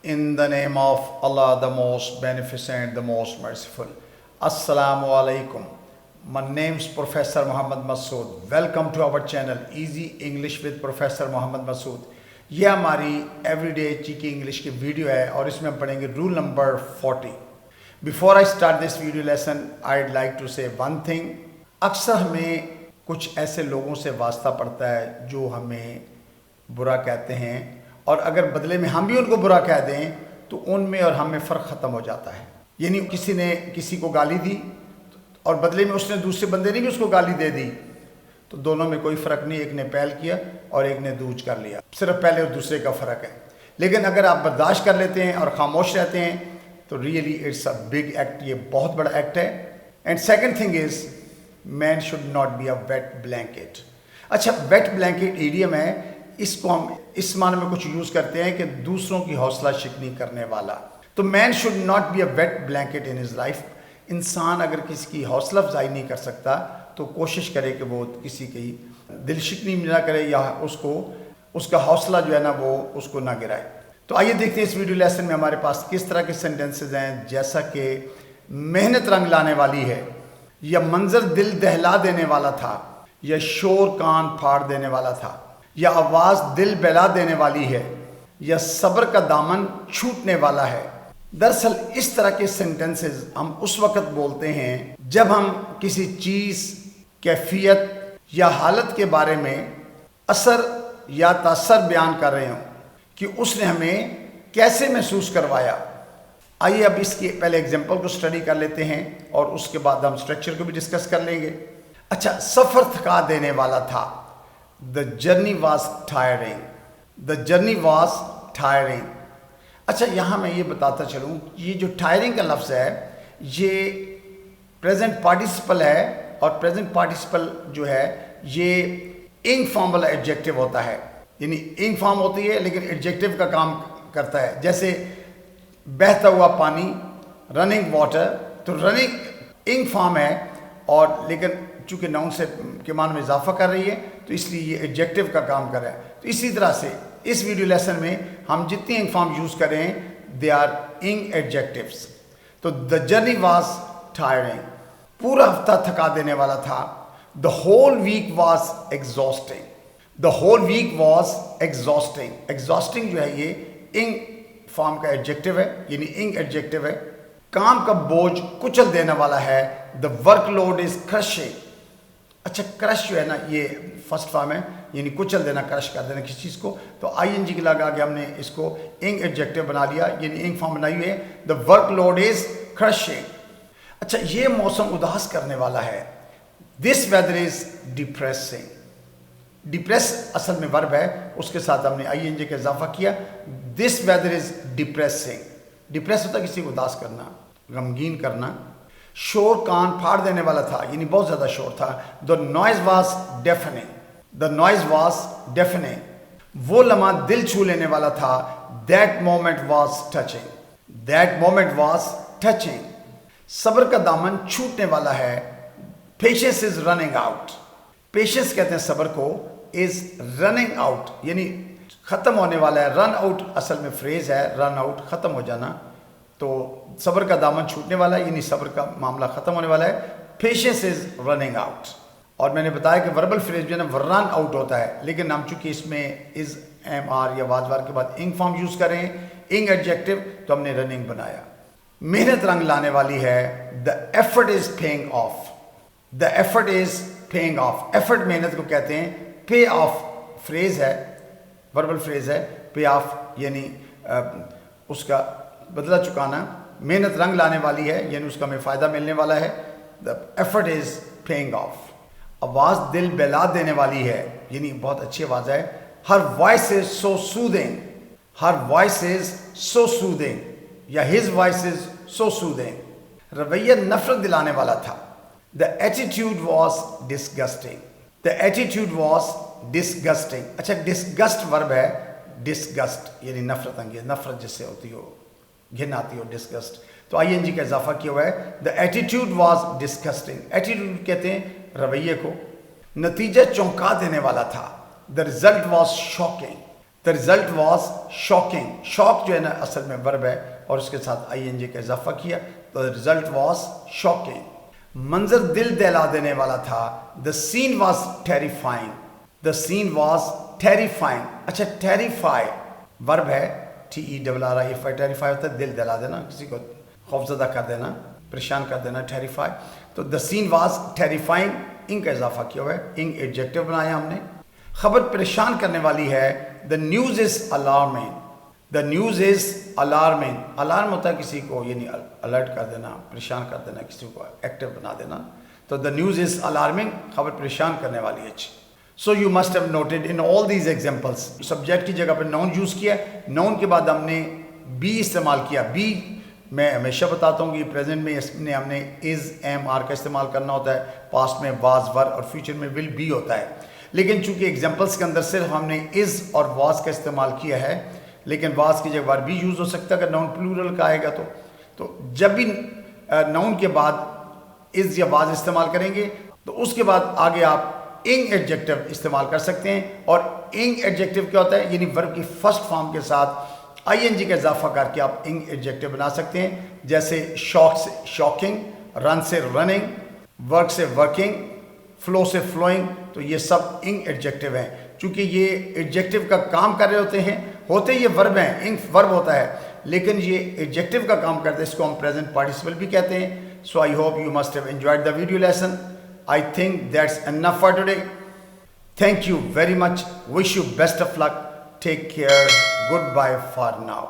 In the name of Allah, the most beneficent, the most merciful. Assalamu alaikum. My name is Professor Muhammad Masood. Welcome to our channel Easy English with Professor Muhammad Masood. یہ ہماری every day cheeky English کی video ہے اور اس میں ہم پڑھیں گے roll number 40. Before I start this video lesson I like to say one thing. اکثر ہمیں کچھ ایسے لوگوں سے واسطہ پڑتا ہے جو ہمیں برا کہتے ہیں، اور اگر بدلے میں ہم بھی ان کو برا کہہ دیں تو ان میں اور ہم میں فرق ختم ہو جاتا ہے. یعنی کسی نے کسی کو گالی دی اور بدلے میں اس نے دوسرے بندے نے بھی اس کو گالی دے دی، تو دونوں میں کوئی فرق نہیں، ایک نے پہل کیا اور ایک نے دوج کر لیا، صرف پہلے اور دوسرے کا فرق ہے. لیکن اگر آپ برداشت کر لیتے ہیں اور خاموش رہتے ہیں تو really it's a big act, یہ بہت بڑا ایکٹ ہے. And second thing is man should not be a wet blanket. اچھا، ویٹ بلینکٹ ایڈیم ہے، اس کو ہم اس معنی میں کچھ یوز کرتے ہیں کہ دوسروں کی حوصلہ شکنی کرنے والا. تو man should not be a wet blanket in his life. انسان اگر کسی کی حوصلہ افزائی نہیں کر سکتا تو کوشش کرے کہ وہ کسی کی دل شکنی نہ کرے یا اس کا حوصلہ جو ہے نا وہ اس کو نہ گرائے. تو آئیے دیکھتے ہیں اس ویڈیو لیسن میں ہمارے پاس کس طرح کے سینٹنسز ہیں. جیسا کہ محنت رنگ لانے والی ہے، یا منظر دل دہلا دینے والا تھا، یا شور کان پھاڑ دینے والا تھا، یا آواز دل بہلا دینے والی ہے، یا صبر کا دامن چھوٹنے والا ہے. دراصل اس طرح کے سینٹنسز ہم اس وقت بولتے ہیں جب ہم کسی چیز، کیفیت یا حالت کے بارے میں اثر یا تاثر بیان کر رہے ہوں کہ اس نے ہمیں کیسے محسوس کروایا. آئیے اب اس کی پہلے اگزامپل کو اسٹڈی کر لیتے ہیں اور اس کے بعد ہم اسٹرکچر کو بھی ڈسکس کر لیں گے. اچھا، سفر تھکا دینے والا تھا. The journey was tiring. The journey was tiring. اچھا، یہاں میں یہ بتاتا چلوں، یہ جو ٹائرنگ کا لفظ ہے یہ پریزنٹ پارٹیسپل ہے، اور پریزنٹ پارٹیسپل جو ہے یہ انگ فارم والا ایڈجیکٹو ہوتا ہے. یعنی انگ فارم ہوتی ہے لیکن ایڈجیکٹو کا کام کرتا ہے. جیسے بہتا ہوا پانی، رننگ واٹر، تو رننگ انگ فارم ہے اور لیکن چونکہ ناؤن سے کے معنی میں اضافہ کر رہی ہے تو اس لیے یہ ایڈجیکٹو کا کام کر رہا ہے. تو اسی طرح سے اس ویڈیو لیسن میں ہم جتنی انگ فارم یوز کریں دے آر انگ ایڈجیکٹیوز. تو دا جرنی واز ٹائرنگ، پورا ہفتہ تھکا دینے والا تھا. The whole week was exhausting. The whole week was exhausting. Exhausting جو ہے یہ انگ فارم کا ایڈجیکٹو ہے، یعنی انگ ایڈجیکٹو ہے. کام کا بوجھ کچل دینے والا ہے. The work load is crushing. اچھا، کرش جو ہے نا یہ فرسٹ فارم ہے، یعنی کچل دینا، کرش کر دینا کسی چیز کو. تو آئی این جی کے لگا کے ہم نے اس کو انگ ایڈجیکٹو بنا لیا، یعنی انگ فارم بنائی ہوئی ہے. The work load is crushing. اچھا، یہ موسم اداس کرنے والا ہے. This weather is depressing. Depress اصل میں ورب ہے، اس کے ساتھ ہم نے آئی این جی کا اضافہ کیا. دس ویدر از ڈپریسنگ. ڈپریس ہوتا ہے کسی کو اداس کرنا، غمگین کرنا. شور کان پھاڑ دینے والا تھا، یعنی بہت زیادہ شور تھا. The noise was deafening. The noise was deafening. وہ لمحہ دل چھو لینے والا تھا. That moment was touching. That moment was touching. صبر کا دامن چھوٹنے والا ہے. Patience is running out. Patience کہتے ہیں صبر کو، از رننگ آؤٹ یعنی ختم ہونے والا ہے. رن آؤٹ اصل میں فریز ہے، رن آؤٹ ختم ہو جانا. تو صبر کا دامن چھوٹنے والا ہے یعنی صبر کا معاملہ ختم ہونے والا ہے. Patience is running out. اور میں نے بتایا کہ وربل فریز جو ہے نا رن آؤٹ ہوتا ہے، لیکن ہم چونکہ اس میں از ایم آر یا وازوار کے بعد انگ فارم یوز کریں، انگ ایڈجیکٹو، تو ہم نے رننگ بنایا. محنت رنگ لانے والی ہے. The effort is paying of. The effort is paying of. Effort محنت کو کہتے ہیں. پے آف فریز ہے، وربل فریز ہے. پے آف یعنی اس کا بدلہ چکانا. محنت رنگ لانے والی ہے یعنی اس کا ہمیں فائدہ ملنے والا ہے. The effort is paying of. آواز دل بہلا دینے والی ہے، یعنی بہت اچھی آواز ہے. Her voice is so soothing. Her voice is so soothing یا his voice is so soothing. رویہ نفرت دلانے والا تھا. The attitude was disgusting. The attitude was disgusting. اچھا، ڈسگسٹ ورب ہے. ڈسگسٹ یعنی نفرت انگیز، نفرت جس سے ہوتی ہو، گھن آتی ہو، ڈسگسٹ. تو آئی این جی کا اضافہ کیا ہوا ہے. دا ایٹیٹیوڈ واز ڈسگسٹنگ. ایٹیٹیوڈ کہتے ہیں رویے کو. نتیجہ چونکا دینے والا تھا. The result was shocking. The result was shocking. Shock جو ہے نا اصل میں verb ہے اور اس کے ساتھ ing کا اضافہ کیا تو the result was shocking. منظر دل دہلا دینے والا تھا. The scene was terrifying. The scene was terrifying. اچھا terrify verb ہے T-E-R-R-I-F-I. terrify ہوتا ہے دل دہلا دینا, کسی کو خوفزدہ کر دینا, پریشان کر دینا, terrify. تو the scene was terrifying. ان کا اضافہ کیا ہوا ہے, ان ایڈجیکٹو بنایا ہم نے. خبر پریشان کرنے والی ہے. The news is alarming. The news is alarming. Alarm ہوتا ہے کسی کو یعنی الرٹ کر دینا, پریشان کر دینا, کسی کو ایکٹیو بنا دینا. تو the news is alarming, خبر پریشان کرنے والی ہے. So you must have noted in all these examples subject کی جگہ پہ noun یوز کیا. noun کے بعد ہم نے be استعمال کیا. be میں ہمیشہ بتاتا ہوں کہ پریزنٹ میں اس میں ہم نے is, am, are کا استعمال کرنا ہوتا ہے. پاسٹ میں was, were اور فیوچر میں will be ہوتا ہے. لیکن چونکہ ایگزامپلس کے اندر صرف ہم نے is اور was کا استعمال کیا ہے, لیکن was کی جگہ were بھی یوز ہو سکتا ہے اگر ناؤن پلورل کا آئے گا. تو جب بھی ناؤن کے بعد is یا was استعمال کریں گے تو اس کے بعد آگے آپ ing ایڈجیکٹو استعمال کر سکتے ہیں. اور ing ایڈجیکٹو کیا ہوتا ہے, یعنی ورب کی فرسٹ فارم کے ساتھ ing کا اضافہ کر کے آپ ing ایڈجیکٹو بنا سکتے ہیں. جیسے شاک سے شاکنگ, رن سے رننگ, ورک سے ورکنگ, فلو سے فلوئنگ. تو یہ سب انگ ایڈجیکٹو ہیں. چونکہ یہ ایڈجیکٹو کا کام کر رہے ہوتے یہ ورب ہیں, انگ ورب ہوتا ہے, لیکن یہ ایڈجیکٹو کا کام کرتے ہیں. اس کو ہم پریزنٹ پارٹیسپل بھی کہتے ہیں. So I hope you must have enjoyed the video lesson. I think that's enough for today. Thank you very much. Wish you best of luck. Take care. Goodbye for now.